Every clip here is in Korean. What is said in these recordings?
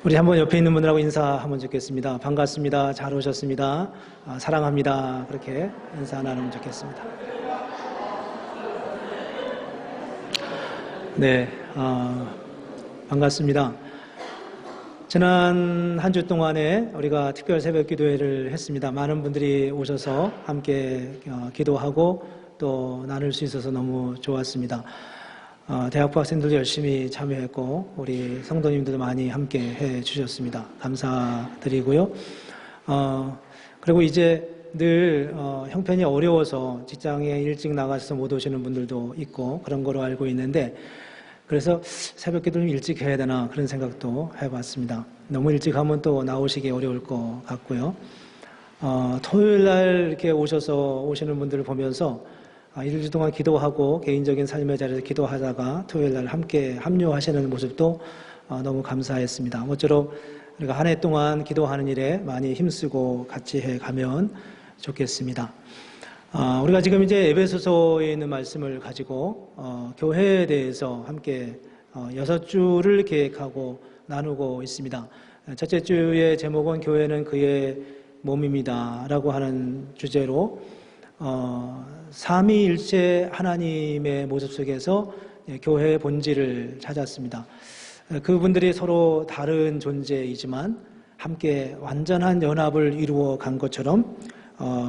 우리 한번 옆에 있는 분들하고 인사하면 좋겠습니다. 반갑습니다. 잘 오셨습니다. 사랑합니다. 그렇게 인사 나누면 좋겠습니다. 네, 반갑습니다. 지난 한 주 동안에 우리가 특별 새벽 기도회를 했습니다. 많은 분들이 오셔서 함께 기도하고 또 나눌 수 있어서 너무 좋았습니다. 대학부 학생들도 열심히 참여했고 우리 성도님들도 많이 함께 해 주셨습니다. 감사드리고요. 그리고 이제 늘 형편이 어려워서 직장에 일찍 나가서 못 오시는 분들도 있고 그런 거로 알고 있는데, 그래서 새벽 기도 좀 일찍 해야 되나 그런 생각도 해봤습니다. 너무 일찍 하면 또 나오시기 어려울 것 같고요. 토요일 날 이렇게 오시는 분들을 보면서 일주 동안 기도하고 개인적인 삶의 자리에서 기도하다가 토요일 날 함께 합류하시는 모습도 너무 감사했습니다. 모쪼록 우리가 한 해 동안 기도하는 일에 많이 힘쓰고 같이 해가면 좋겠습니다. 우리가 지금 이제 에베소서에 있는 말씀을 가지고 교회에 대해서 함께 6주를 계획하고 나누고 있습니다. 첫째 주의 제목은 교회는 그의 몸입니다 라고 하는 주제로 삼위일체 하나님의 모습 속에서 교회의 본질을 찾았습니다. 그분들이 서로 다른 존재이지만 함께 완전한 연합을 이루어 간 것처럼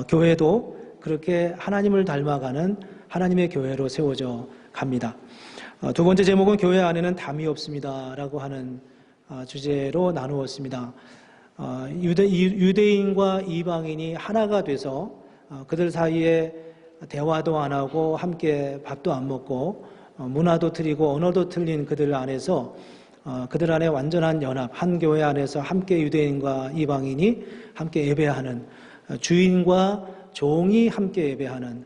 교회도 그렇게 하나님을 닮아가는 하나님의 교회로 세워져 갑니다. 두 번째 제목은 교회 안에는 담이 없습니다 라고 하는 주제로 나누었습니다. 유대인과 이방인이 하나가 돼서 그들 사이에 대화도 안 하고 함께 밥도 안 먹고 문화도 틀리고 언어도 틀린 그들 안에서 그들 안에 완전한 연합, 한 교회 안에서 함께 유대인과 이방인이 함께 예배하는, 주인과 종이 함께 예배하는,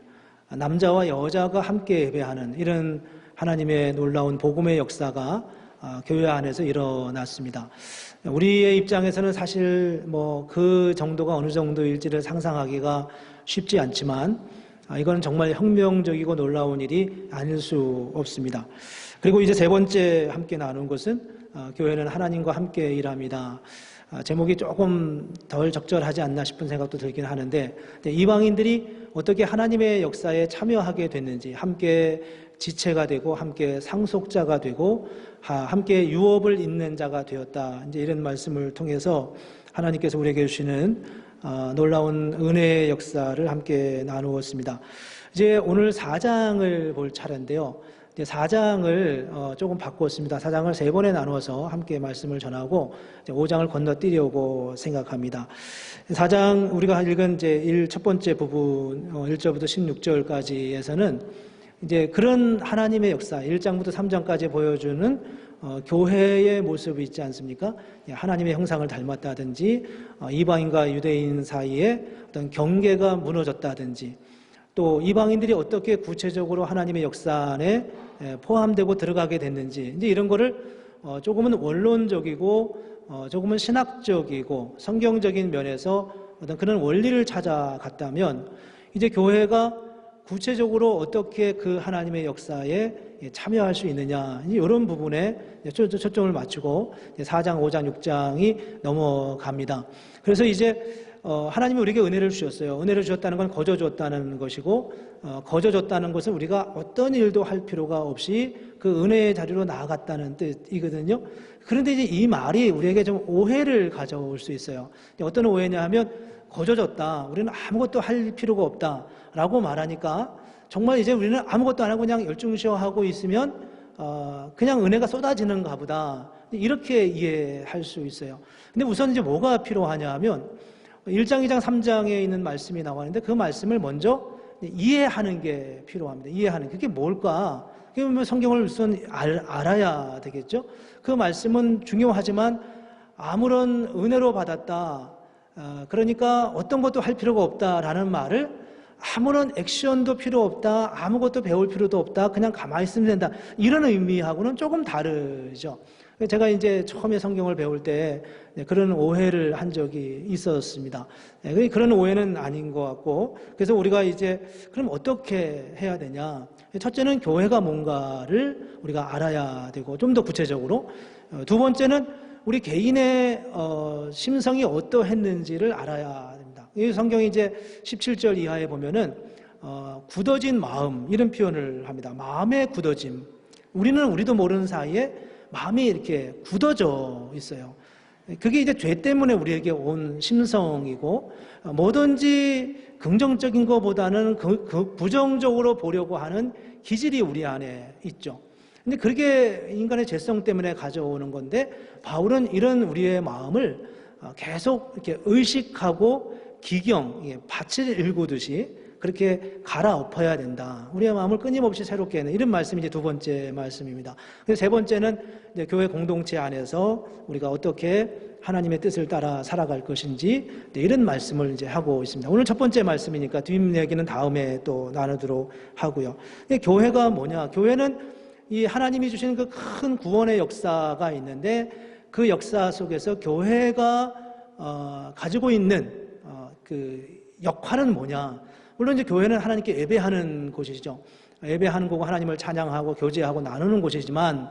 남자와 여자가 함께 예배하는 이런 하나님의 놀라운 복음의 역사가 교회 안에서 일어났습니다. 우리의 입장에서는 사실 그 정도가 어느 정도일지를 상상하기가 쉽지 않지만 이건 정말 혁명적이고 놀라운 일이 아닐 수 없습니다. 그리고 이제 세 번째 함께 나눈 것은 교회는 하나님과 함께 일합니다. 제목이 조금 덜 적절하지 않나 싶은 생각도 들긴 하는데, 이방인들이 어떻게 하나님의 역사에 참여하게 됐는지, 함께 지체가 되고 함께 상속자가 되고 함께 유업을 잇는 자가 되었다, 이제 이런 말씀을 통해서 하나님께서 우리에게 주시는 놀라운 은혜의 역사를 함께 나누었습니다. 이제 오늘 4장을 볼 차례인데요. 이제 4장을 조금 바꾸었습니다. 4장을 3번에 나누어서 함께 말씀을 전하고 이제 5장을 건너뛰려고 생각합니다. 4장 우리가 읽은 이제 첫 번째 부분 1절부터 16절까지에서는 이제 그런 하나님의 역사 1장부터 3장까지 보여주는 교회의 모습이 있지 않습니까? 하나님의 형상을 닮았다든지 이방인과 유대인 사이에 어떤 경계가 무너졌다든지, 또 이방인들이 어떻게 구체적으로 하나님의 역사 안에 포함되고 들어가게 됐는지, 이제 이런 거를 조금은 원론적이고 조금은 신학적이고 성경적인 면에서 어떤 그런 원리를 찾아갔다면, 이제 교회가 구체적으로 어떻게 그 하나님의 역사에 참여할 수 있느냐, 이런 부분에 초점을 맞추고 4장, 5장, 6장이 넘어갑니다. 그래서 이제 하나님이 우리에게 은혜를 주셨어요. 은혜를 주셨다는 건 거저 줬다는 것이고, 거저 줬다는 것은 우리가 어떤 일도 할 필요가 없이 그 은혜의 자리로 나아갔다는 뜻이거든요. 그런데 이제 이 말이 우리에게 좀 오해를 가져올 수 있어요. 어떤 오해냐 하면, 거저 줬다, 우리는 아무것도 할 필요가 없다 라고 말하니까 정말 이제 우리는 아무것도 안 하고 그냥 열중시하고 있으면 그냥 은혜가 쏟아지는가 보다, 이렇게 이해할 수 있어요. 근데 우선 이제 뭐가 필요하냐 하면 1장, 2장, 3장에 있는 말씀이 나왔는데 그 말씀을 먼저 이해하는 게 필요합니다. 이해하는 게 그게 뭘까? 그러면 성경을 우선 알아야 되겠죠. 그 말씀은 중요하지만 아무런 은혜로 받았다, 그러니까 어떤 것도 할 필요가 없다라는 말을 아무런 액션도 필요 없다, 아무것도 배울 필요도 없다, 그냥 가만히 있으면 된다, 이런 의미하고는 조금 다르죠. 제가 이제 처음에 성경을 배울 때 그런 오해를 한 적이 있었습니다. 그런 오해는 아닌 것 같고, 그래서 우리가 이제 그럼 어떻게 해야 되냐? 첫째는 교회가 뭔가를 우리가 알아야 되고 좀 더 구체적으로, 두 번째는 우리 개인의 심성이 어떠했는지를 알아야 됩니다. 이 성경이 이제 17절 이하에 보면은 굳어진 마음 이런 표현을 합니다. 마음의 굳어짐. 우리도 모르는 사이에 마음이 이렇게 굳어져 있어요. 그게 이제 죄 때문에 우리에게 온 심성이고, 뭐든지 긍정적인 것보다는 그 부정적으로 보려고 하는 기질이 우리 안에 있죠. 근데 그게 인간의 죄성 때문에 가져오는 건데, 바울은 이런 우리의 마음을 계속 이렇게 의식하고 밭을 일구듯이 그렇게 갈아엎어야 된다. 우리의 마음을 끊임없이 새롭게 하는 이런 말씀이 이제 두 번째 말씀입니다. 그래서 세 번째는 이제 교회 공동체 안에서 우리가 어떻게 하나님의 뜻을 따라 살아갈 것인지 이런 말씀을 이제 하고 있습니다. 오늘 첫 번째 말씀이니까 뒷 얘기는 다음에 또 나누도록 하고요. 교회가 뭐냐? 교회는 이 하나님이 주시는 그 큰 구원의 역사가 있는데, 그 역사 속에서 교회가 가지고 있는 그 역할은 뭐냐? 물론 이제 교회는 하나님께 예배하는 곳이죠. 예배하는 거고 하나님을 찬양하고 교제하고 나누는 곳이지만,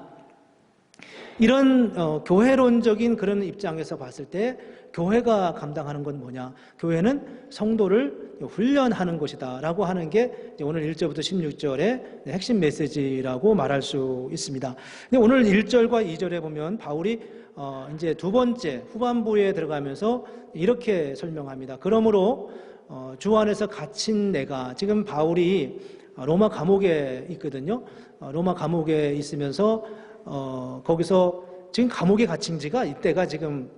이런 교회론적인 그런 입장에서 봤을 때 교회가 감당하는 건 뭐냐? 교회는 성도를 훈련하는 것이다 라고 하는 게 오늘 1절부터 16절의 핵심 메시지라고 말할 수 있습니다. 근데 오늘 1절과 2절에 보면 바울이 이제 두 번째 후반부에 들어가면서 이렇게 설명합니다. 그러므로 주 안에서 갇힌 내가, 지금 바울이 로마 감옥에 있거든요. 로마 감옥에 있으면서 거기서 지금 감옥에 갇힌 지가 이때가 지금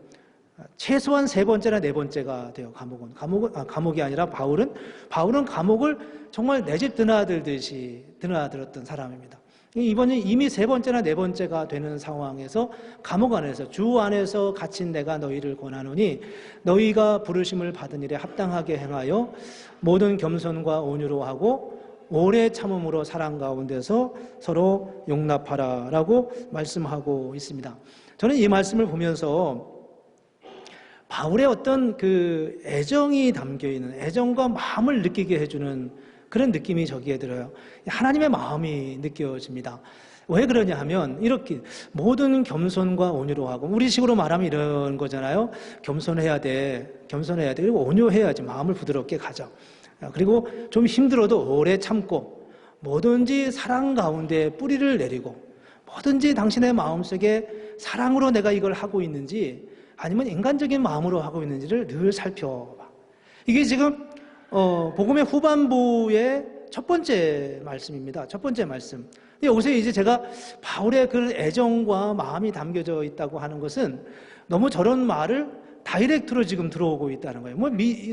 최소한 세 번째나 네 번째가 돼요. 감옥이 아니라 바울은 감옥을 정말 내 집 드나들듯이 드나들었던 사람입니다. 이번에 이미 세 번째나 네 번째가 되는 상황에서 감옥 안에서 주 안에서 갇힌 내가 너희를 권하노니 너희가 부르심을 받은 일에 합당하게 행하여 모든 겸손과 온유로 하고 오래 참음으로 사랑 가운데서 서로 용납하라 라고 말씀하고 있습니다. 저는 이 말씀을 보면서 바울의 어떤 그 애정이 담겨있는, 애정과 마음을 느끼게 해주는 그런 느낌이 저기에 들어요. 하나님의 마음이 느껴집니다. 왜 그러냐 하면 이렇게 모든 겸손과 온유로 하고, 우리식으로 말하면 이런 거잖아요. 겸손해야 돼. 그리고 온유해야지. 마음을 부드럽게 가져. 그리고 좀 힘들어도 오래 참고, 뭐든지 사랑 가운데 뿌리를 내리고, 뭐든지 당신의 마음속에 사랑으로 내가 이걸 하고 있는지 아니면 인간적인 마음으로 하고 있는지를 늘 살펴봐. 이게 지금 복음의 후반부의 첫 번째 말씀입니다. 첫 번째 말씀. 여기서 이제 제가 바울의 그 애정과 마음이 담겨져 있다고 하는 것은 너무 저런 말을 다이렉트로 지금 들어오고 있다는 거예요.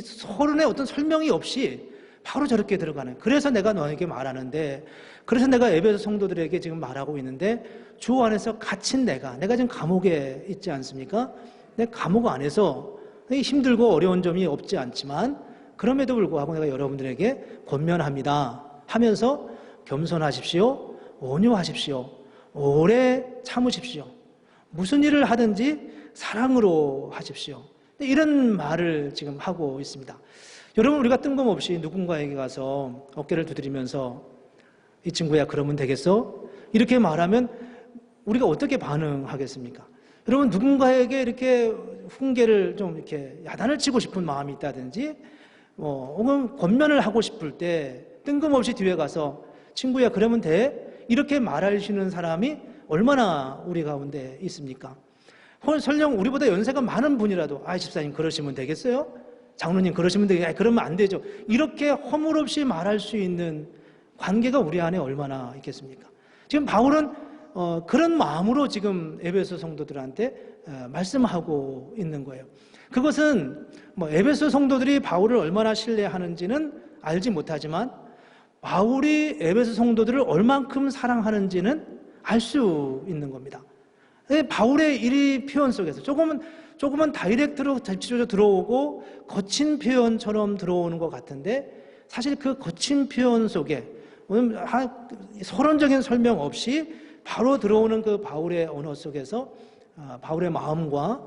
서론의 어떤 설명이 없이 바로 저렇게 들어가는. 그래서 내가 너에게 말하는데, 그래서 내가 에베소 성도들에게 지금 말하고 있는데, 주 안에서 갇힌 내가 지금 감옥에 있지 않습니까? 내 감옥 안에서 힘들고 어려운 점이 없지 않지만, 그럼에도 불구하고 내가 여러분들에게 권면합니다 하면서 겸손하십시오, 온유하십시오, 오래 참으십시오, 무슨 일을 하든지 사랑으로 하십시오. 이런 말을 지금 하고 있습니다. 여러분, 우리가 뜬금없이 누군가에게 가서 어깨를 두드리면서 이 친구야 그러면 되겠어? 이렇게 말하면 우리가 어떻게 반응하겠습니까? 여러분, 누군가에게 이렇게 훈계를 좀 이렇게 야단을 치고 싶은 마음이 있다든지, 혹은 권면을 하고 싶을 때 뜬금없이 뒤에 가서 친구야 그러면 돼? 이렇게 말하시는 사람이 얼마나 우리 가운데 있습니까? 설령 우리보다 연세가 많은 분이라도 집사님 그러시면 되겠어요? 장로님 그러시면 되겠어요? 그러면 안 되죠. 이렇게 허물없이 말할 수 있는 관계가 우리 안에 얼마나 있겠습니까? 지금 바울은 그런 마음으로 지금 에베소 성도들한테 말씀하고 있는 거예요. 그것은 에베소 성도들이 바울을 얼마나 신뢰하는지는 알지 못하지만, 바울이 에베소 성도들을 얼만큼 사랑하는지는 알 수 있는 겁니다. 바울의 이 표현 속에서 조금은 다이렉트로 직접적으로 들어오고 거친 표현처럼 들어오는 것 같은데, 사실 그 거친 표현 속에 서론적인 설명 없이 바로 들어오는 그 바울의 언어 속에서 바울의 마음과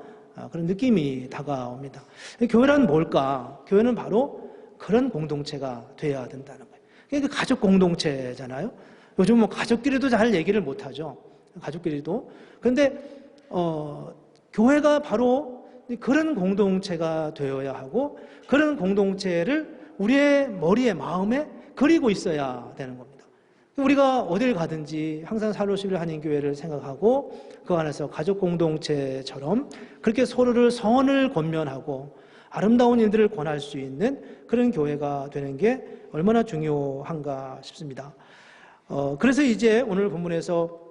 그런 느낌이 다가옵니다. 교회란 뭘까? 교회는 바로 그런 공동체가 돼야 된다는 거예요. 그러니까 가족 공동체잖아요. 요즘 가족끼리도 잘 얘기를 못하죠. 가족끼리도. 그런데 교회가 바로 그런 공동체가 되어야 하고 그런 공동체를 우리의 머리에 마음에 그리고 있어야 되는 겁니다. 우리가 어딜 가든지 항상 살로시빌 한인교회를 생각하고 그 안에서 가족 공동체처럼 그렇게 서로를 선을 권면하고 아름다운 일들을 권할 수 있는 그런 교회가 되는 게 얼마나 중요한가 싶습니다. 그래서 이제 오늘 본문에서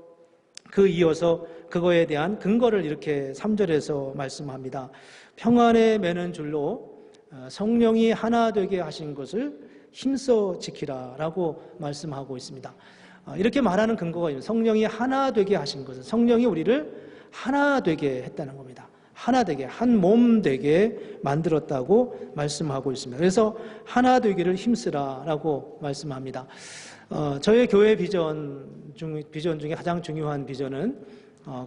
그 이어서 그거에 대한 근거를 이렇게 3절에서 말씀합니다. 평안에 매는 줄로 성령이 하나 되게 하신 것을 힘써 지키라 라고 말씀하고 있습니다. 이렇게 말하는 근거가 있습니다. 성령이 하나 되게 하신 것은 성령이 우리를 하나 되게 했다는 겁니다. 하나 되게, 한 몸 되게 만들었다고 말씀하고 있습니다. 그래서 하나 되기를 힘쓰라 라고 말씀합니다. 저의 교회 비전 중에 가장 중요한 비전은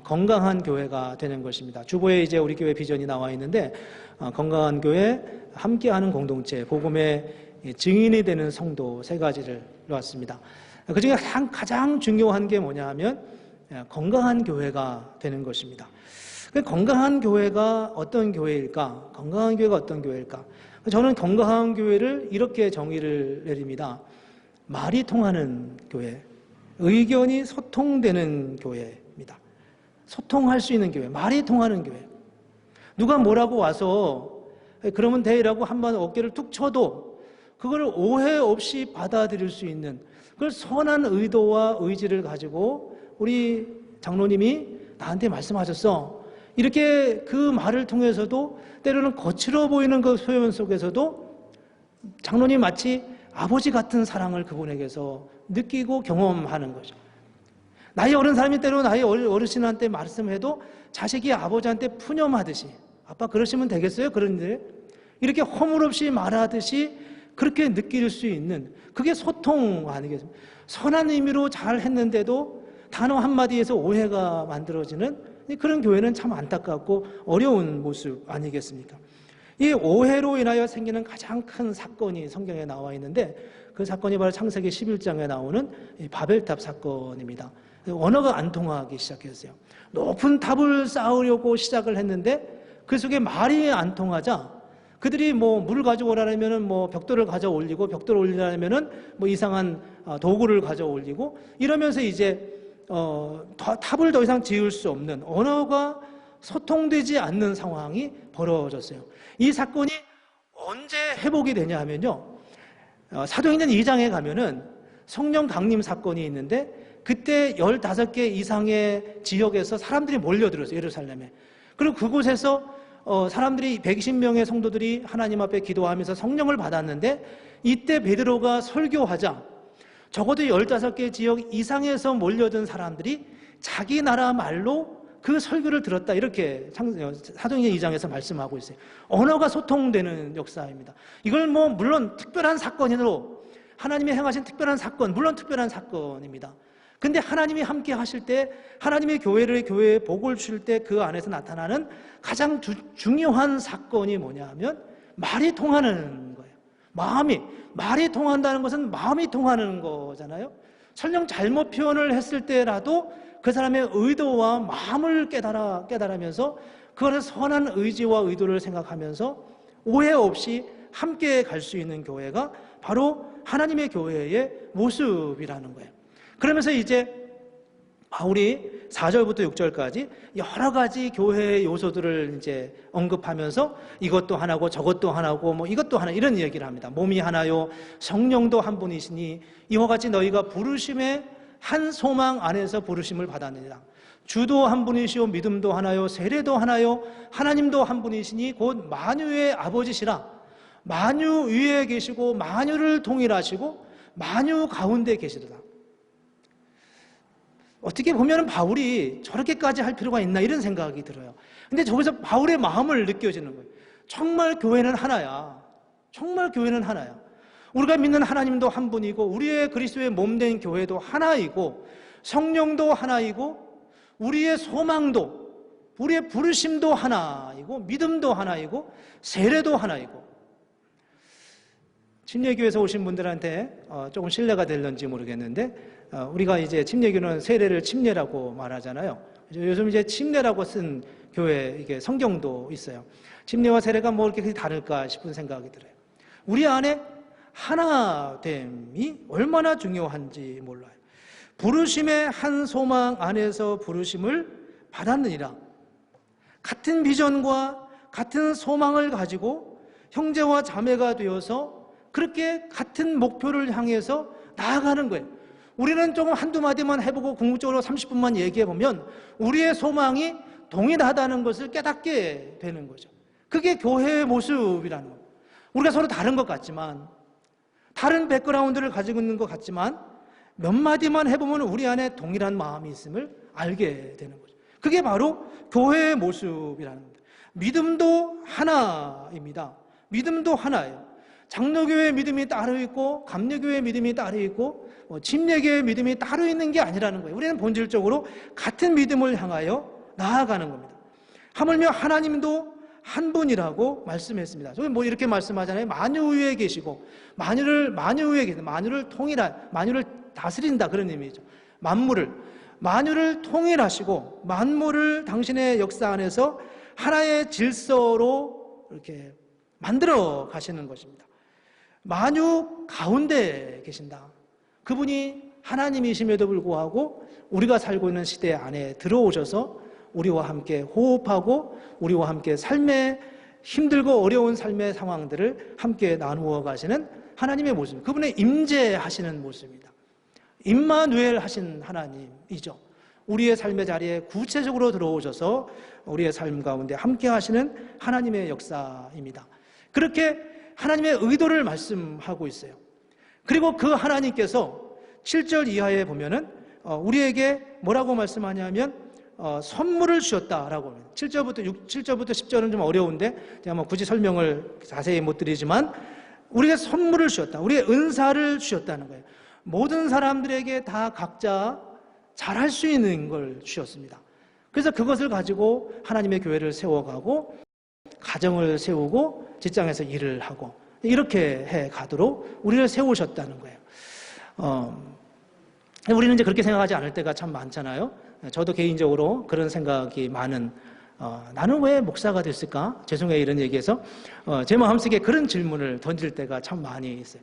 건강한 교회가 되는 것입니다. 주보에 이제 우리 교회 비전이 나와 있는데 건강한 교회, 함께하는 공동체, 복음의 증인이 되는 성도 세 가지를 놓았습니다. 그중에 가장 중요한 게 뭐냐 하면 건강한 교회가 되는 것입니다. 건강한 교회가 어떤 교회일까? 건강한 교회가 어떤 교회일까? 저는 건강한 교회를 이렇게 정의를 내립니다. 말이 통하는 교회, 의견이 소통되는 교회입니다. 소통할 수 있는 교회, 말이 통하는 교회. 누가 뭐라고 와서 그러면 돼라고 한번 어깨를 툭 쳐도 그걸 오해 없이 받아들일 수 있는 그걸 선한 의도와 의지를 가지고 우리 장로님이 나한테 말씀하셨어. 이렇게 그 말을 통해서도 때로는 거칠어 보이는 그 표현 속에서도 장로님 마치 아버지 같은 사랑을 그분에게서 느끼고 경험하는 거죠. 나이 어른 사람이 때로 나이 어르신한테 말씀해도 자식이 아버지한테 푸념하듯이 아빠 그러시면 되겠어요? 그런데 이렇게 허물없이 말하듯이 그렇게 느낄 수 있는 그게 소통 아니겠습니까? 선한 의미로 잘 했는데도 단어 한마디에서 오해가 만들어지는 그런 교회는 참 안타깝고 어려운 모습 아니겠습니까? 이 오해로 인하여 생기는 가장 큰 사건이 성경에 나와 있는데 그 사건이 바로 창세기 11장에 나오는 바벨탑 사건입니다. 언어가 안 통하기 시작했어요. 높은 탑을 쌓으려고 시작을 했는데 그 속에 말이 안 통하자 그들이 뭐 물을 가져오라면은 뭐 벽돌을 가져 올리고 벽돌을 올리라면은 뭐 이상한 도구를 가져 올리고 이러면서 이제 탑을 더 이상 지을 수 없는 언어가 소통되지 않는 상황이 벌어졌어요. 이 사건이 언제 회복이 되냐 하면요. 사도행전 2장에 가면은 성령 강림 사건이 있는데 그때 15개 이상의 지역에서 사람들이 몰려들었어요. 예루살렘에. 그리고 그곳에서 사람들이 120명의 성도들이 하나님 앞에 기도하면서 성령을 받았는데 이때 베드로가 설교하자 적어도 15개 지역 이상에서 몰려든 사람들이 자기 나라 말로 그 설교를 들었다 이렇게 사도행전 2장에서 말씀하고 있어요. 언어가 소통되는 역사입니다. 이걸 뭐 물론 특별한 사건으로 하나님이 행하신 특별한 사건, 물론 특별한 사건입니다. 근데 하나님이 함께 하실 때 하나님의 교회에 복을 주실 때 그 안에서 나타나는 가장 중요한 사건이 뭐냐 하면 말이 통하는 거예요. 말이 통한다는 것은 마음이 통하는 거잖아요. 설령 잘못 표현을 했을 때라도 그 사람의 의도와 마음을 깨달으면서 그거는 선한 의지와 의도를 생각하면서 오해 없이 함께 갈 수 있는 교회가 바로 하나님의 교회의 모습이라는 거예요. 그러면서 이제 바울이 4절부터 6절까지 여러 가지 교회의 요소들을 이제 언급하면서 이것도 하나고 저것도 하나고 뭐 이것도 하나 이런 얘기를 합니다. 몸이 하나요 성령도 한 분이시니 이와 같이 너희가 부르심의 한 소망 안에서 부르심을 받았느니라. 주도 한 분이시오 믿음도 하나요 세례도 하나요 하나님도 한 분이시니 곧 만유의 아버지시라. 만유 위에 계시고 만유를 통일하시고 만유 가운데 계시도다. 어떻게 보면 바울이 저렇게까지 할 필요가 있나 이런 생각이 들어요. 근데 저기서 바울의 마음을 느껴지는 거예요. 정말 교회는 하나야. 정말 교회는 하나야. 우리가 믿는 하나님도 한 분이고 우리의 그리스도의 몸된 교회도 하나이고 성령도 하나이고 우리의 소망도 우리의 부르심도 하나이고 믿음도 하나이고 세례도 하나이고. 침례교에서 오신 분들한테 조금 신뢰가 될런지 모르겠는데 우리가 이제 침례교는 세례를 침례라고 말하잖아요. 요즘 이제 침례라고 쓴 교회 이게 성경도 있어요. 침례와 세례가 뭐 이렇게 다를까 싶은 생각이 들어요. 우리 안에 하나됨이 얼마나 중요한지 몰라요. 부르심의 한 소망 안에서 부르심을 받았느니라. 같은 비전과 같은 소망을 가지고 형제와 자매가 되어서 그렇게 같은 목표를 향해서 나아가는 거예요. 우리는 조금 한두 마디만 해보고 궁극적으로 30분만 얘기해보면 우리의 소망이 동일하다는 것을 깨닫게 되는 거죠. 그게 교회의 모습이라는 거예요. 우리가 서로 다른 것 같지만, 다른 백그라운드를 가지고 있는 것 같지만 몇 마디만 해보면 우리 안에 동일한 마음이 있음을 알게 되는 거죠. 그게 바로 교회의 모습이라는 겁니다. 믿음도 하나입니다. 믿음도 하나예요. 장로교회의 믿음이 따로 있고 감리교회의 믿음이 따로 있고 침례교회의 믿음이 따로 있는 게 아니라는 거예요. 우리는 본질적으로 같은 믿음을 향하여 나아가는 겁니다. 하물며 하나님도 한 분이라고 말씀했습니다. 저는 뭐 이렇게 말씀하잖아요. 만유에 계시고 만유에 계시고 만유를 다스린다 그런 의미죠. 만유를 통일하시고 만물을 당신의 역사 안에서 하나의 질서로 이렇게 만들어 가시는 것입니다. 만유 가운데 계신다. 그분이 하나님이심에도 불구하고 우리가 살고 있는 시대 안에 들어오셔서 우리와 함께 호흡하고 우리와 함께 삶의 힘들고 어려운 삶의 상황들을 함께 나누어 가시는 하나님의 모습, 그분의 임재하시는 모습입니다. 임마누엘 하신 하나님이죠. 우리의 삶의 자리에 구체적으로 들어오셔서 우리의 삶 가운데 함께 하시는 하나님의 역사입니다. 그렇게 하나님의 의도를 말씀하고 있어요. 그리고 그 하나님께서 7절 이하에 보면은 우리에게 뭐라고 말씀하냐면 선물을 주셨다라고. 7절부터 10절은 좀 어려운데 제가 뭐 굳이 설명을 자세히 못 드리지만 우리에게 선물을 주셨다. 우리의 은사를 주셨다는 거예요. 모든 사람들에게 다 각자 잘할 수 있는 걸 주셨습니다. 그래서 그것을 가지고 하나님의 교회를 세워가고 가정을 세우고 직장에서 일을 하고 이렇게 해 가도록 우리를 세우셨다는 거예요. 우리는 이제 그렇게 생각하지 않을 때가 참 많잖아요. 저도 개인적으로 그런 생각이 많은, 나는 왜 목사가 됐을까? 죄송해요, 이런 얘기해서 제 마음속에 그런 질문을 던질 때가 참 많이 있어요.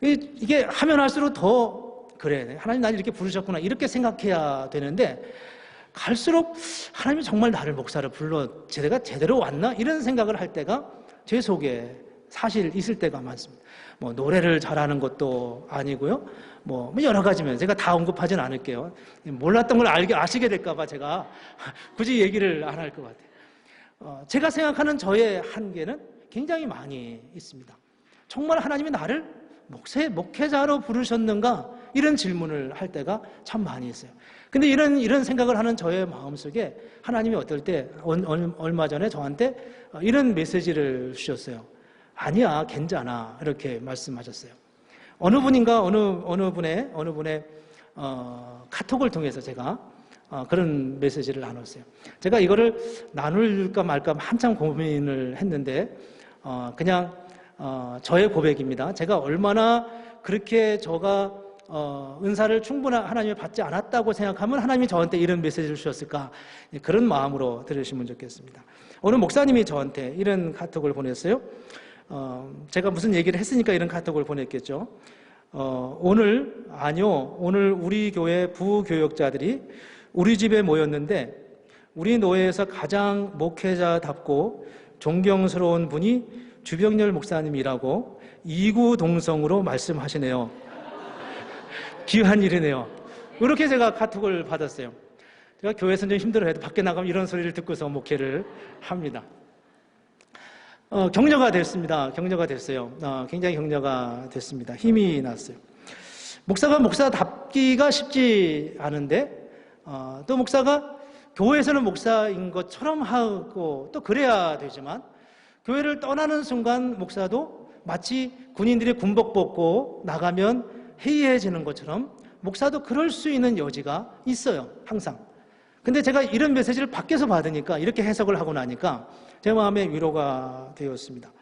이게 하면 할수록 더 그래, 하나님 나를 이렇게 부르셨구나 이렇게 생각해야 되는데 갈수록 하나님이 정말 나를 목사를 불러 제가 제대로 왔나? 이런 생각을 할 때가 제 속에 사실 있을 때가 많습니다. 뭐 노래를 잘하는 것도 아니고요. 뭐 여러 가지면 제가 다 언급하진 않을게요. 몰랐던 걸 아시게 될까봐 제가 굳이 얘기를 안 할 것 같아요. 제가 생각하는 저의 한계는 굉장히 많이 있습니다. 정말 하나님이 나를 목회자로 부르셨는가? 이런 질문을 할 때가 참 많이 있어요. 근데 이런 생각을 하는 저의 마음속에 하나님이 어떨 때 얼마 전에 저한테 이런 메시지를 주셨어요. 아니야, 괜찮아. 이렇게 말씀하셨어요. 어느 분의 카톡을 통해서 제가 그런 메시지를 나눴어요. 제가 이거를 나눌까 말까 한참 고민을 했는데 그냥 저의 고백입니다. 제가 얼마나 그렇게 저가 은사를 충분한 하나님이 받지 않았다고 생각하면 하나님이 저한테 이런 메시지를 주셨을까, 그런 마음으로 들으시면 좋겠습니다. 어느 목사님이 저한테 이런 카톡을 보냈어요. 제가 무슨 얘기를 했으니까 이런 카톡을 보냈겠죠. 오늘 우리 교회 부교역자들이 우리 집에 모였는데 우리 노예에서 가장 목회자답고 존경스러운 분이 주병렬 목사님이라고 이구동성으로 말씀하시네요. 귀한 일이네요. 이렇게 제가 카톡을 받았어요. 제가 교회에서 좀 힘들어해도 밖에 나가면 이런 소리를 듣고서 목회를 합니다. 격려가 됐습니다. 격려가 됐어요. 굉장히 격려가 됐습니다. 힘이 났어요. 목사가 목사답기가 쉽지 않은데 또 목사가 교회에서는 목사인 것처럼 하고 또 그래야 되지만 교회를 떠나는 순간 목사도 마치 군인들이 군복 벗고 나가면 해이해지는 것처럼 목사도 그럴 수 있는 여지가 있어요. 항상. 근데 제가 이런 메시지를 밖에서 받으니까, 이렇게 해석을 하고 나니까 제 마음에 위로가 되었습니다.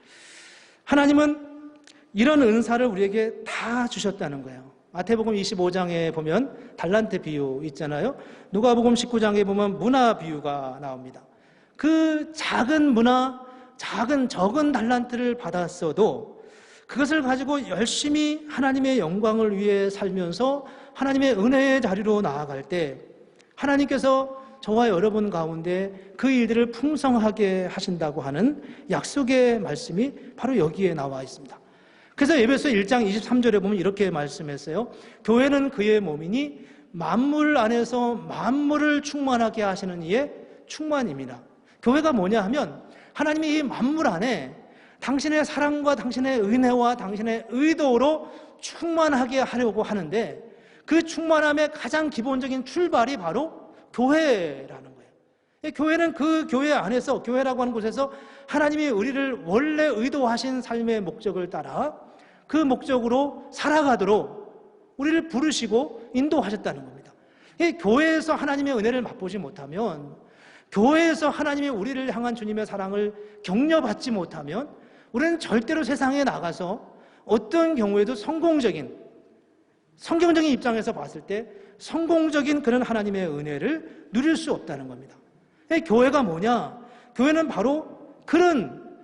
하나님은 이런 은사를 우리에게 다 주셨다는 거예요. 마태복음 25장에 보면 달란트 비유 있잖아요. 누가복음 19장에 보면 문화 비유가 나옵니다. 그 작은 문화, 적은 달란트를 받았어도 그것을 가지고 열심히 하나님의 영광을 위해 살면서 하나님의 은혜의 자리로 나아갈 때 하나님께서 저와 여러분 가운데 그 일들을 풍성하게 하신다고 하는 약속의 말씀이 바로 여기에 나와 있습니다. 그래서 에베소 1장 23절에 보면 이렇게 말씀했어요. 교회는 그의 몸이니 만물 안에서 만물을 충만하게 하시는 이의 충만입니다. 교회가 뭐냐 하면 하나님이 이 만물 안에 당신의 사랑과 당신의 은혜와 당신의 의도로 충만하게 하려고 하는데 그 충만함의 가장 기본적인 출발이 바로 교회라는 거예요. 교회는 그 교회 안에서, 교회라고 하는 곳에서 하나님이 우리를 원래 의도하신 삶의 목적을 따라 그 목적으로 살아가도록 우리를 부르시고 인도하셨다는 겁니다. 교회에서 하나님의 은혜를 맛보지 못하면, 교회에서 하나님이 우리를 향한 주님의 사랑을 격려받지 못하면 우리는 절대로 세상에 나가서 어떤 경우에도 성경적인 입장에서 봤을 때 성공적인 그런 하나님의 은혜를 누릴 수 없다는 겁니다. 교회가 뭐냐? 교회는 바로 그런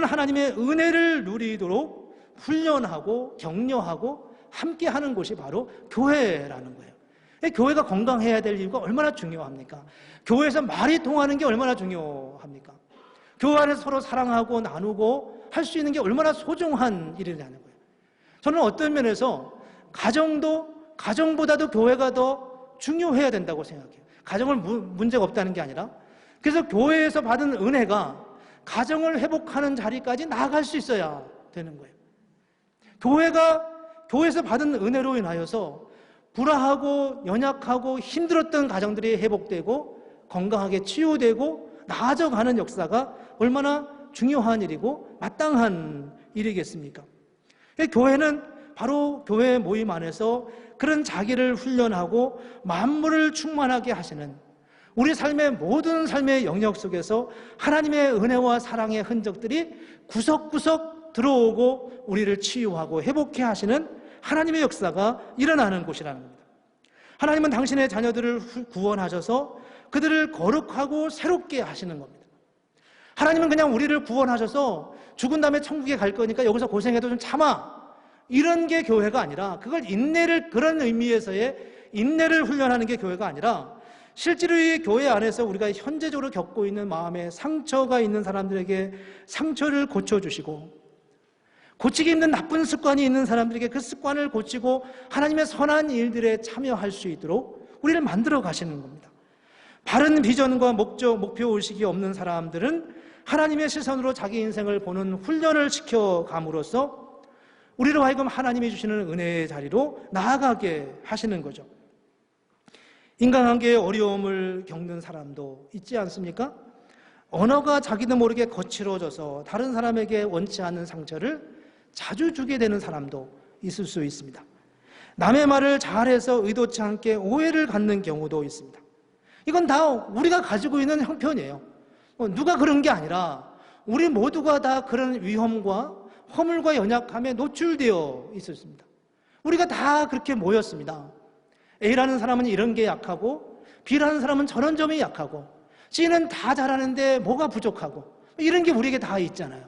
하나님의 은혜를 누리도록 훈련하고 격려하고 함께하는 곳이 바로 교회라는 거예요. 교회가 건강해야 될 이유가 얼마나 중요합니까? 교회에서 말이 통하는 게 얼마나 중요합니까? 교회 안에서 서로 사랑하고 나누고 할 수 있는 게 얼마나 소중한 일이냐는 거예요. 저는 어떤 면에서 가정보다도 교회가 더 중요해야 된다고 생각해요. 가정을 문제가 없다는 게 아니라, 그래서 교회에서 받은 은혜가 가정을 회복하는 자리까지 나아갈 수 있어야 되는 거예요. 교회에서 받은 은혜로 인하여서 불화하고 연약하고 힘들었던 가정들이 회복되고 건강하게 치유되고 나아져가는 역사가 얼마나 중요한 일이고 마땅한 일이겠습니까? 교회는 바로 교회 모임 안에서 그런 자기를 훈련하고 만물을 충만하게 하시는, 우리 삶의 모든 삶의 영역 속에서 하나님의 은혜와 사랑의 흔적들이 구석구석 들어오고 우리를 치유하고 회복해 하시는 하나님의 역사가 일어나는 곳이라는 겁니다. 하나님은 당신의 자녀들을 구원하셔서 그들을 거룩하고 새롭게 하시는 겁니다. 하나님은 그냥 우리를 구원하셔서 죽은 다음에 천국에 갈 거니까 여기서 고생해도 좀 참아, 이런 게 교회가 아니라, 그걸 그런 의미에서의 인내를 훈련하는 게 교회가 아니라, 실제로 이 교회 안에서 우리가 현재적으로 겪고 있는 마음에 상처가 있는 사람들에게 상처를 고쳐주시고, 고치기 힘든 나쁜 습관이 있는 사람들에게 그 습관을 고치고 하나님의 선한 일들에 참여할 수 있도록 우리를 만들어 가시는 겁니다. 바른 비전과 목표의식이 없는 사람들은 하나님의 시선으로 자기 인생을 보는 훈련을 시켜감으로써 우리로 하여금 하나님이 주시는 은혜의 자리로 나아가게 하시는 거죠. 인간관계의 어려움을 겪는 사람도 있지 않습니까? 언어가 자기도 모르게 거칠어져서 다른 사람에게 원치 않는 상처를 자주 주게 되는 사람도 있을 수 있습니다. 남의 말을 잘해서 의도치 않게 오해를 갖는 경우도 있습니다. 이건 다 우리가 가지고 있는 형편이에요. 누가 그런 게 아니라 우리 모두가 다 그런 위험과 허물과 연약함에 노출되어 있었습니다. 우리가 다 그렇게 모였습니다. A라는 사람은 이런 게 약하고 B라는 사람은 저런 점이 약하고 C는 다 잘하는데 뭐가 부족하고 이런 게 우리에게 다 있잖아요.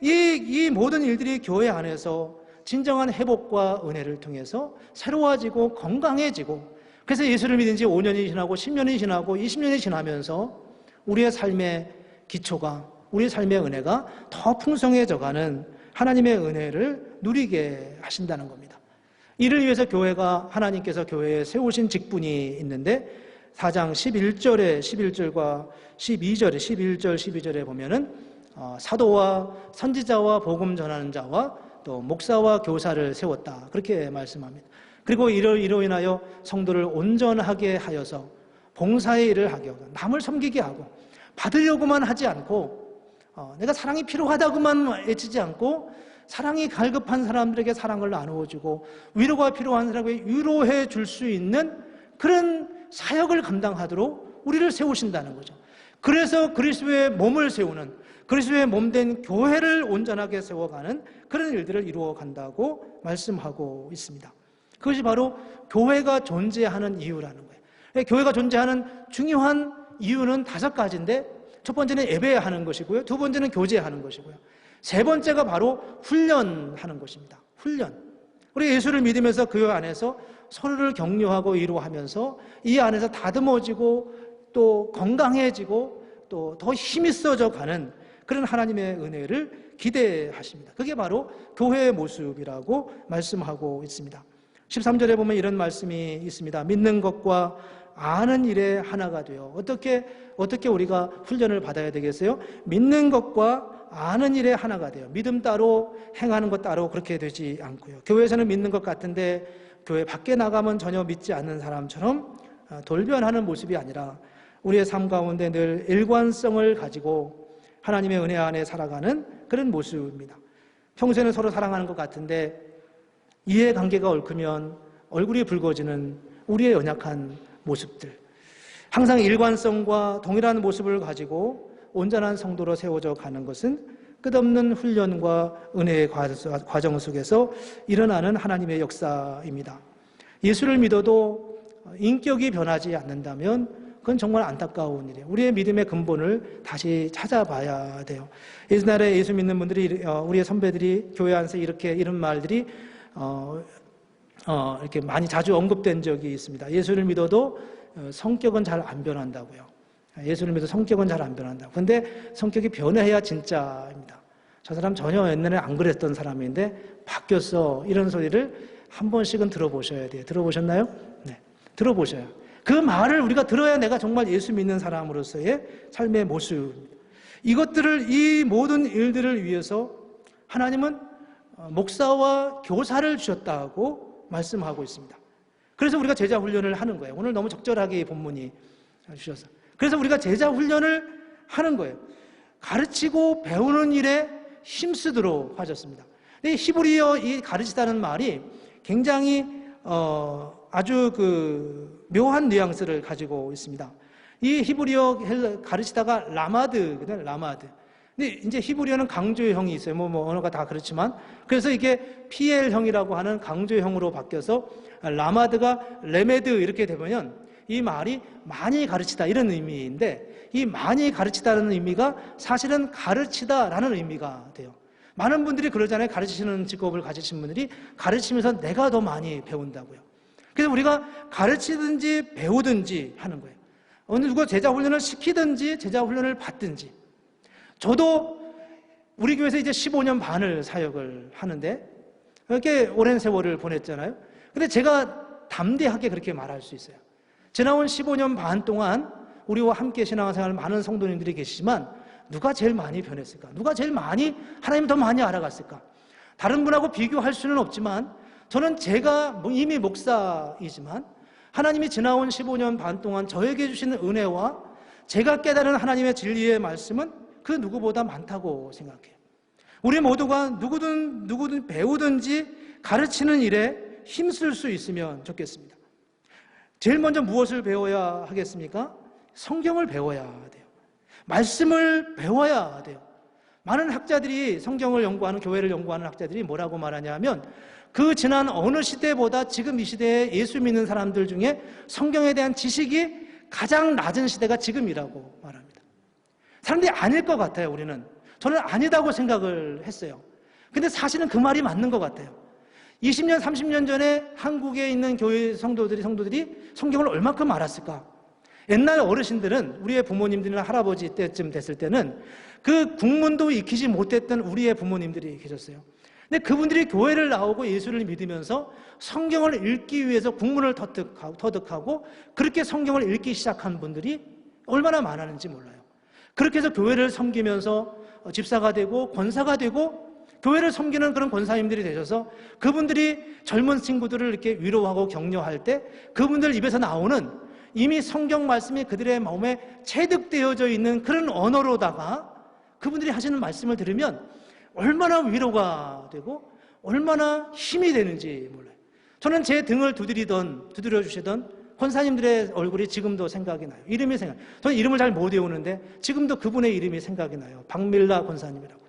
이 모든 일들이 교회 안에서 진정한 회복과 은혜를 통해서 새로워지고 건강해지고, 그래서 예수를 믿은 지 5년이 지나고 10년이 지나고 20년이 지나면서 우리의 삶의 기초가, 우리의 삶의 은혜가 더 풍성해져가는 하나님의 은혜를 누리게 하신다는 겁니다. 이를 위해서 하나님께서 교회에 세우신 직분이 있는데 4장 11절과 12절에 11절 12절에 보면은 사도와 선지자와 복음 전하는 자와 또 목사와 교사를 세웠다, 그렇게 말씀합니다. 그리고 이로 인하여 성도를 온전하게 하여서 봉사의 일을 하게 하고 남을 섬기게 하고 받으려고만 하지 않고 내가 사랑이 필요하다고만 애쓰지 않고 사랑이 갈급한 사람들에게 사랑을 나누어주고 위로가 필요한 사람에게 위로해 줄 수 있는 그런 사역을 감당하도록 우리를 세우신다는 거죠. 그래서 그리스도의 몸을 세우는, 그리스도의 몸된 교회를 온전하게 세워가는 그런 일들을 이루어 간다고 말씀하고 있습니다. 그것이 바로 교회가 존재하는 이유라는 거예요. 교회가 존재하는 중요한 이유는 5가지인데 첫 번째는 예배하는 것이고요. 두 번째는 교제하는 것이고요. 세 번째가 바로 훈련하는 것입니다. 훈련. 우리 예수를 믿으면서 그 안에서 서로를 격려하고 위로하면서 이 안에서 다듬어지고 또 건강해지고 또 더 힘이 써져 가는 그런 하나님의 은혜를 기대하십니다. 그게 바로 교회의 모습이라고 말씀하고 있습니다. 13절에 보면 이런 말씀이 있습니다. 믿는 것과 아는 일에 하나가 되어. 어떻게 우리가 훈련을 받아야 되겠어요? 믿는 것과 아는 일에 하나가 돼요. 믿음 따로 행하는 것 따로 그렇게 되지 않고요. 교회에서는 믿는 것 같은데 교회 밖에 나가면 전혀 믿지 않는 사람처럼 돌변하는 모습이 아니라 우리의 삶 가운데 늘 일관성을 가지고 하나님의 은혜 안에 살아가는 그런 모습입니다. 평소에는 서로 사랑하는 것 같은데 이해관계가 얽히면 얼굴이 붉어지는 우리의 연약한 모습들, 항상 일관성과 동일한 모습을 가지고 온전한 성도로 세워져 가는 것은 끝없는 훈련과 은혜의 과정 속에서 일어나는 하나님의 역사입니다. 예수를 믿어도 인격이 변하지 않는다면 그건 정말 안타까운 일이에요. 우리의 믿음의 근본을 다시 찾아봐야 돼요. 옛날에 예수 믿는 분들이 우리의 선배들이 교회 안에서 이런 말들이 이렇게 많이 자주 언급된 적이 있습니다. 예수를 믿어도 성격은 잘 안 변한다고요. 예수를 믿어도 성격은 잘 안 변한다고. 근데 성격이 변해야 진짜입니다. 저 사람 전혀 옛날에 안 그랬던 사람인데 바뀌었어. 이런 소리를 한 번씩은 들어보셔야 돼요. 들어보셨나요? 네. 들어보셔요. 그 말을 우리가 들어야 내가 정말 예수 믿는 사람으로서의 삶의 모습입니다. 이 모든 일들을 위해서 하나님은 목사와 교사를 주셨다고 말씀하고 있습니다. 그래서 우리가 제자 훈련을 하는 거예요. 오늘 너무 적절하게 이 본문이 주셔서. 그래서 우리가 제자 훈련을 하는 거예요. 가르치고 배우는 일에 힘쓰도록 하셨습니다. 이 히브리어 이 가르치다는 말이 굉장히 아주 묘한 뉘앙스를 가지고 있습니다. 이 히브리어 가르치다가 라마드거든요. 라마드. 근데 이제 히브리어는 강조형이 있어요. 언어가 다 그렇지만. 그래서 이게 PL형이라고 하는 강조형으로 바뀌어서 라마드가 레메드 이렇게 되면 이 말이 많이 가르치다 이런 의미인데 이 많이 가르치다는 의미가 사실은 가르치다라는 의미가 돼요. 많은 분들이 그러잖아요. 가르치시는 직업을 가지신 분들이 가르치면서 내가 더 많이 배운다고요. 그래서 우리가 가르치든지 배우든지 하는 거예요. 어느 누가 제자 훈련을 시키든지 제자 훈련을 받든지. 저도 우리 교회에서 이제 15년 반을 사역을 하는데 이렇게 오랜 세월을 보냈잖아요. 근데 제가 담대하게 그렇게 말할 수 있어요. 지나온 15년 반 동안 우리와 함께 신앙생활 많은 성도님들이 계시지만 누가 제일 많이 변했을까? 누가 제일 많이 하나님 더 많이 알아갔을까? 다른 분하고 비교할 수는 없지만 저는 제가 이미 목사이지만 하나님이 지나온 15년 반 동안 저에게 주시는 은혜와 제가 깨달은 하나님의 진리의 말씀은 그 누구보다 많다고 생각해요. 우리 모두가 누구든 배우든지 가르치는 일에 힘쓸 수 있으면 좋겠습니다. 제일 먼저 무엇을 배워야 하겠습니까? 성경을 배워야 돼요. 말씀을 배워야 돼요. 많은 학자들이 성경을 연구하는 교회를 연구하는 학자들이 뭐라고 말하냐면 그 지난 어느 시대보다 지금 이 시대에 예수 믿는 사람들 중에 성경에 대한 지식이 가장 낮은 시대가 지금이라고 말합니다. 사람들이 아닐 것 같아요. 우리는. 저는 아니다고 생각을 했어요. 근데 사실은 그 말이 맞는 것 같아요. 20년, 30년 전에 한국에 있는 교회 성도들이 성경을 얼마큼 알았을까? 옛날 어르신들은 우리의 부모님들이나 할아버지 때쯤 됐을 때는 그 국문도 익히지 못했던 우리의 부모님들이 계셨어요. 근데 그분들이 교회를 나오고 예수를 믿으면서 성경을 읽기 위해서 국문을 터득하고 그렇게 성경을 읽기 시작한 분들이 얼마나 많았는지 몰라요. 그렇게 해서 교회를 섬기면서 집사가 되고 권사가 되고 교회를 섬기는 그런 권사님들이 되셔서 그분들이 젊은 친구들을 이렇게 위로하고 격려할 때 그분들 입에서 나오는 이미 성경 말씀이 그들의 마음에 체득되어져 있는 그런 언어로다가 그분들이 하시는 말씀을 들으면 얼마나 위로가 되고 얼마나 힘이 되는지 몰라요. 저는 제 등을 두드려 주시던 권사님들의 얼굴이 지금도 생각이 나요. 이름이 생각나요. 저는 이름을 잘 못 외우는데 지금도 그분의 이름이 생각이 나요. 박밀라 권사님이라고.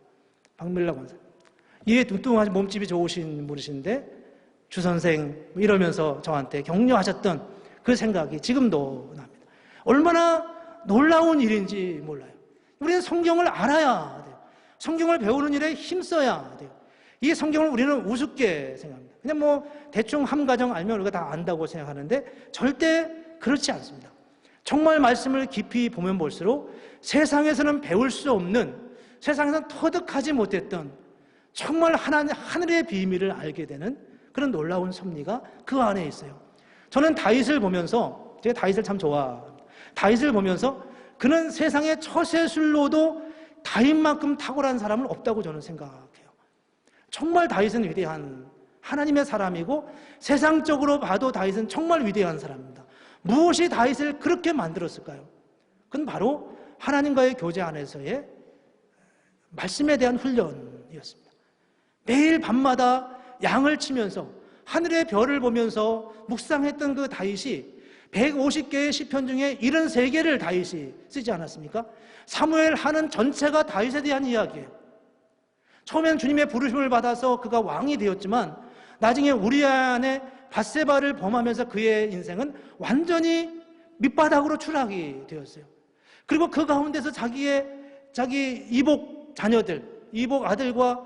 박밀라 권사님. 이에 뚱뚱하신 몸집이 좋으신 분이신데 주선생 이러면서 저한테 격려하셨던 그 생각이 지금도 납니다. 얼마나 놀라운 일인지 몰라요. 우리는 성경을 알아야 돼요. 성경을 배우는 일에 힘써야 돼요. 이 성경을 우리는 우습게 생각합니다. 그냥 뭐 대충 한 가정 알면 우리가 다 안다고 생각하는데 절대 그렇지 않습니다. 정말 말씀을 깊이 보면 볼수록 세상에서는 배울 수 없는, 세상에서는 터득하지 못했던 정말 하늘의 비밀을 알게 되는 그런 놀라운 섭리가 그 안에 있어요. 저는 다윗을 보면서, 제가 다윗을 참 좋아합니다. 다윗을 보면서 그는 세상의 처세술로도 다윗만큼 탁월한 사람은 없다고 저는 생각해요. 정말 다윗은 위대한 하나님의 사람이고 세상적으로 봐도 다윗은 정말 위대한 사람입니다. 무엇이 다윗을 그렇게 만들었을까요? 그건 바로 하나님과의 교제 안에서의 말씀에 대한 훈련이었습니다. 매일 밤마다 양을 치면서 하늘의 별을 보면서 묵상했던 그 다윗이 150개의 시편 중에 73개를 다윗이 쓰지 않았습니까? 사무엘 하는 전체가 다윗에 대한 이야기예요. 처음엔 주님의 부르심을 받아서 그가 왕이 되었지만 나중에 우리아 안에 밧세바를 범하면서 그의 인생은 완전히 밑바닥으로 추락이 되었어요. 그리고 그 가운데서 자기 이복 자녀들, 이복 아들과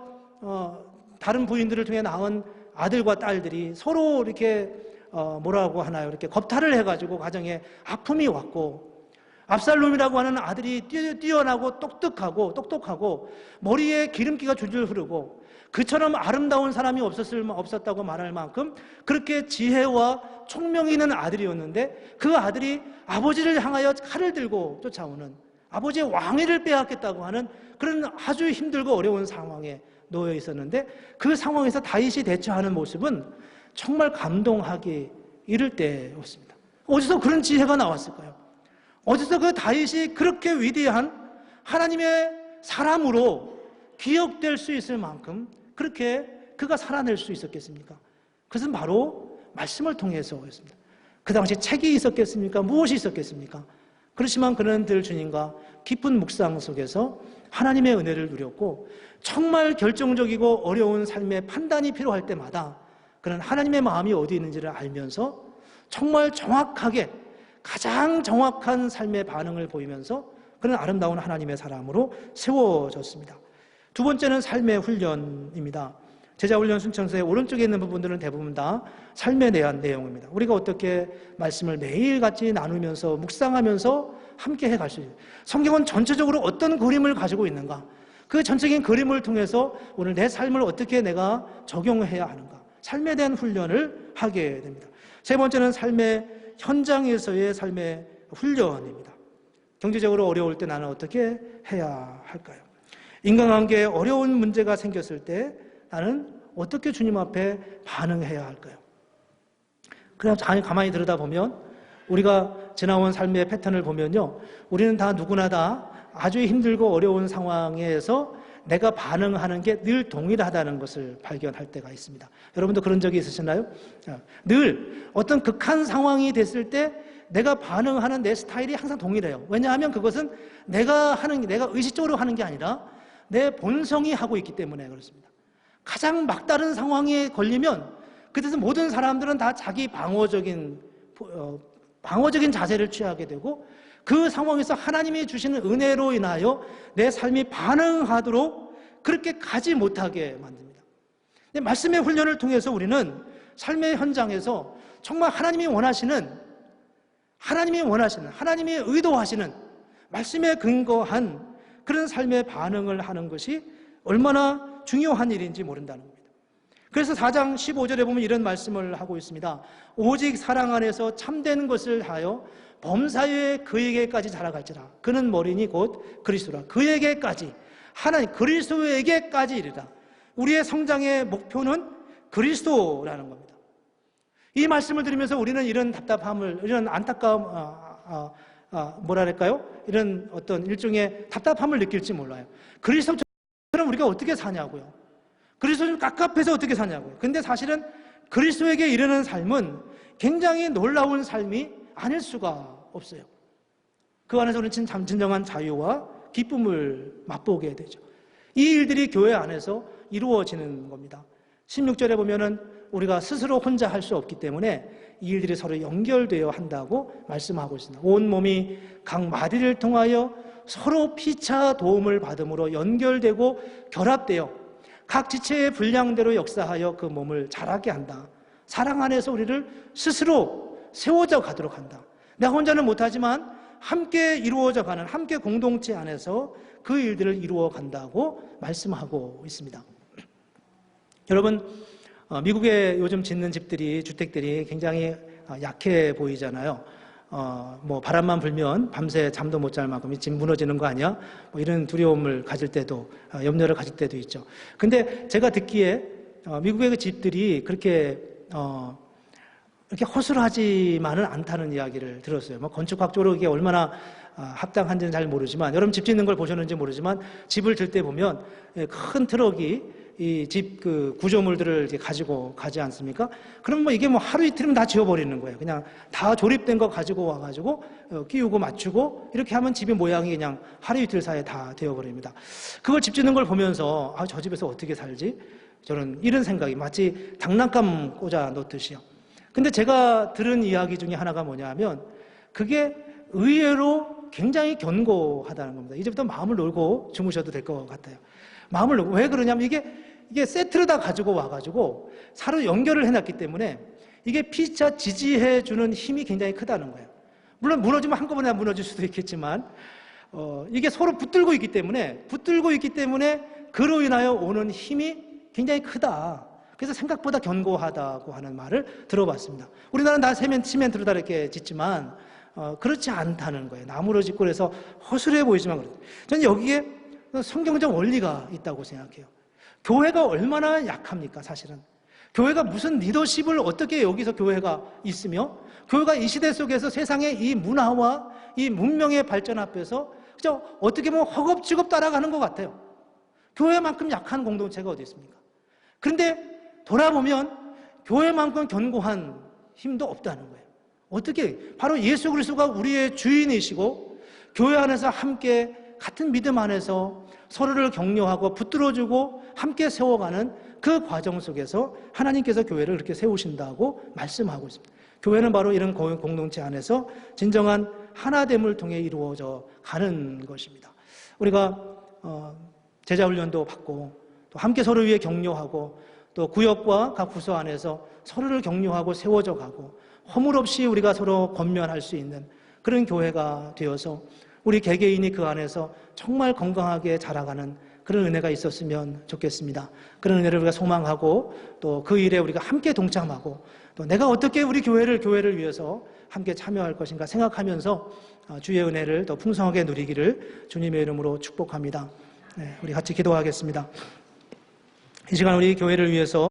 다른 부인들을 통해 낳은 아들과 딸들이 서로 이렇게 뭐라고 하나요? 이렇게 겁탈을 해가지고 가정에 아픔이 왔고, 압살롬이라고 하는 아들이 뛰어나고 똑똑하고 머리에 기름기가 줄줄 흐르고 그처럼 아름다운 사람이 없었다고 말할 만큼 그렇게 지혜와 총명이 있는 아들이었는데 그 아들이 아버지를 향하여 칼을 들고 쫓아오는, 아버지의 왕위를 빼앗겠다고 하는 그런 아주 힘들고 어려운 상황에 놓여 있었는데 그 상황에서 다윗이 대처하는 모습은 정말 감동하기 이를 때였습니다. 어디서 그런 지혜가 나왔을까요? 어디서 그 다윗이 그렇게 위대한 하나님의 사람으로 기억될 수 있을 만큼 그렇게 그가 살아낼 수 있었겠습니까? 그것은 바로 말씀을 통해서였습니다. 그 당시 책이 있었겠습니까? 무엇이 있었겠습니까? 그렇지만 그는 늘 주님과 깊은 묵상 속에서 하나님의 은혜를 누렸고 정말 결정적이고 어려운 삶의 판단이 필요할 때마다 그는 하나님의 마음이 어디 있는지를 알면서 정말 정확하게 가장 정확한 삶의 반응을 보이면서 그는 아름다운 하나님의 사람으로 세워졌습니다. 두 번째는 삶의 훈련입니다. 제자훈련 순천서의 오른쪽에 있는 부분들은 대부분 다 삶에 대한 내용입니다. 우리가 어떻게 말씀을 매일같이 나누면서 묵상하면서 함께 해갈 수 있어요. 성경은 전체적으로 어떤 그림을 가지고 있는가, 그 전체적인 그림을 통해서 오늘 내 삶을 어떻게 내가 적용해야 하는가, 삶에 대한 훈련을 하게 됩니다. 세 번째는 삶의 현장에서의 삶의 훈련입니다. 경제적으로 어려울 때 나는 어떻게 해야 할까요? 인간관계에 어려운 문제가 생겼을 때 나는 어떻게 주님 앞에 반응해야 할까요? 그냥 가만히 들여다보면 우리가 지나온 삶의 패턴을 보면요, 우리는 다 누구나 다 아주 힘들고 어려운 상황에서 내가 반응하는 게 늘 동일하다는 것을 발견할 때가 있습니다. 여러분도 그런 적이 있으셨나요? 늘 어떤 극한 상황이 됐을 때 내가 반응하는 내 스타일이 항상 동일해요. 왜냐하면 그것은 내가 의식적으로 하는 게 아니라 내 본성이 하고 있기 때문에 그렇습니다. 가장 막다른 상황에 걸리면 그때서 모든 사람들은 다 자기 방어적인 자세를 취하게 되고 그 상황에서 하나님이 주시는 은혜로 인하여 내 삶이 반응하도록 그렇게 가지 못하게 만듭니다. 말씀의 훈련을 통해서 우리는 삶의 현장에서 정말 하나님이 하나님이 의도하시는 말씀에 근거한 그런 삶의 반응을 하는 것이 얼마나 중요한 일인지 모른다는 겁니다. 그래서 4장 15절에 보면 이런 말씀을 하고 있습니다. 오직 사랑 안에서 참된 것을 하여 범사에 그에게까지 자라갈지라. 그는 머리니 곧 그리스도라. 그에게까지, 하나님 그리스도에게까지 이르라. 우리의 성장의 목표는 그리스도라는 겁니다. 이 말씀을 들으면서 우리는 이런 답답함을, 이런 안타까움, 이런 어떤 일종의 답답함을 느낄지 몰라요. 그리스도처럼 우리가 어떻게 사냐고요. 그리스도처럼 깝깝해서 어떻게 사냐고요. 근데 사실은 그리스도에게 이르는 삶은 굉장히 놀라운 삶이 아닐 수가 없어요. 그 안에서 우리는 진정한 자유와 기쁨을 맛보게 되죠. 이 일들이 교회 안에서 이루어지는 겁니다. 16절에 보면은 우리가 스스로 혼자 할 수 없기 때문에 이 일들이 서로 연결되어 한다고 말씀하고 있습니다. 온 몸이 각 마디를 통하여 서로 피차 도움을 받음으로 연결되고 결합되어 각 지체의 분량대로 역사하여 그 몸을 자라게 한다. 사랑 안에서 우리를 스스로 세워져 가도록 한다. 내가 혼자는 못하지만 함께 이루어져 가는 함께 공동체 안에서 그 일들을 이루어 간다고 말씀하고 있습니다. 여러분, 미국에 요즘 짓는 집들이, 주택들이 굉장히 약해 보이잖아요. 뭐 바람만 불면 밤새 잠도 못 잘 만큼 이 집 무너지는 거 아니야? 뭐 이런 두려움을 가질 때도, 염려를 가질 때도 있죠. 근데 제가 듣기에 미국의 그 집들이 그렇게 이렇게 허술하지만은 않다는 이야기를 들었어요. 뭐 건축학적으로 이게 얼마나 합당한지는 잘 모르지만, 여러분 집 짓는 걸 보셨는지 모르지만 집을 질 때 보면 큰 트럭이 이 집 그 구조물들을 이렇게 가지고 가지 않습니까? 그럼 뭐 이게 뭐 하루 이틀이면 다 지워버리는 거예요. 그냥 다 조립된 거 가지고 와가지고 끼우고 맞추고 이렇게 하면 집의 모양이 그냥 하루 이틀 사이에 다 되어버립니다. 그걸 집 짓는 걸 보면서 저 집에서 어떻게 살지? 저는 이런 생각이 마치 장난감 꽂아 놓듯이요. 근데 제가 들은 이야기 중에 하나가 뭐냐면 그게 의외로 굉장히 견고하다는 겁니다. 이제부터 마음을 놓고 주무셔도 될 것 같아요. 마음을 놓고. 왜 그러냐면 이게 세트로 다 가지고 와가지고 서로 연결을 해놨기 때문에 이게 피차 지지해주는 힘이 굉장히 크다는 거예요. 물론 무너지면 한꺼번에 무너질 수도 있겠지만 이게 서로 붙들고 있기 때문에 그로 인하여 오는 힘이 굉장히 크다. 그래서 생각보다 견고하다고 하는 말을 들어봤습니다. 우리나라는 다 시멘트로 다 이렇게 짓지만 그렇지 않다는 거예요. 나무로 짓고 그래서 허술해 보이지만 그렇다. 저는 여기에 성경적 원리가 있다고 생각해요. 교회가 얼마나 약합니까, 사실은. 교회가 무슨 리더십을 어떻게 여기서 교회가 있으며 교회가 이 시대 속에서 세상의 이 문화와 이 문명의 발전 앞에서 그저 어떻게 보면 허겁지겁 따라가는 것 같아요. 교회만큼 약한 공동체가 어디 있습니까? 그런데 돌아보면 교회만큼 견고한 힘도 없다는 거예요. 어떻게? 바로 예수 그리스도가 우리의 주인이시고 교회 안에서 함께 같은 믿음 안에서 서로를 격려하고 붙들어주고 함께 세워가는 그 과정 속에서 하나님께서 교회를 이렇게 세우신다고 말씀하고 있습니다. 교회는 바로 이런 공동체 안에서 진정한 하나됨을 통해 이루어져 가는 것입니다. 우리가 제자훈련도 받고 또 함께 서로 위해 격려하고 또 구역과 각 부서 안에서 서로를 격려하고 세워져 가고 허물 없이 우리가 서로 권면할 수 있는 그런 교회가 되어서 우리 개개인이 그 안에서 정말 건강하게 자라가는 그런 은혜가 있었으면 좋겠습니다. 그런 은혜를 우리가 소망하고 또 그 일에 우리가 함께 동참하고 또 내가 어떻게 우리 교회를 위해서 함께 참여할 것인가 생각하면서 주의 은혜를 더 풍성하게 누리기를 주님의 이름으로 축복합니다. 네, 우리 같이 기도하겠습니다. 이 시간 우리 교회를 위해서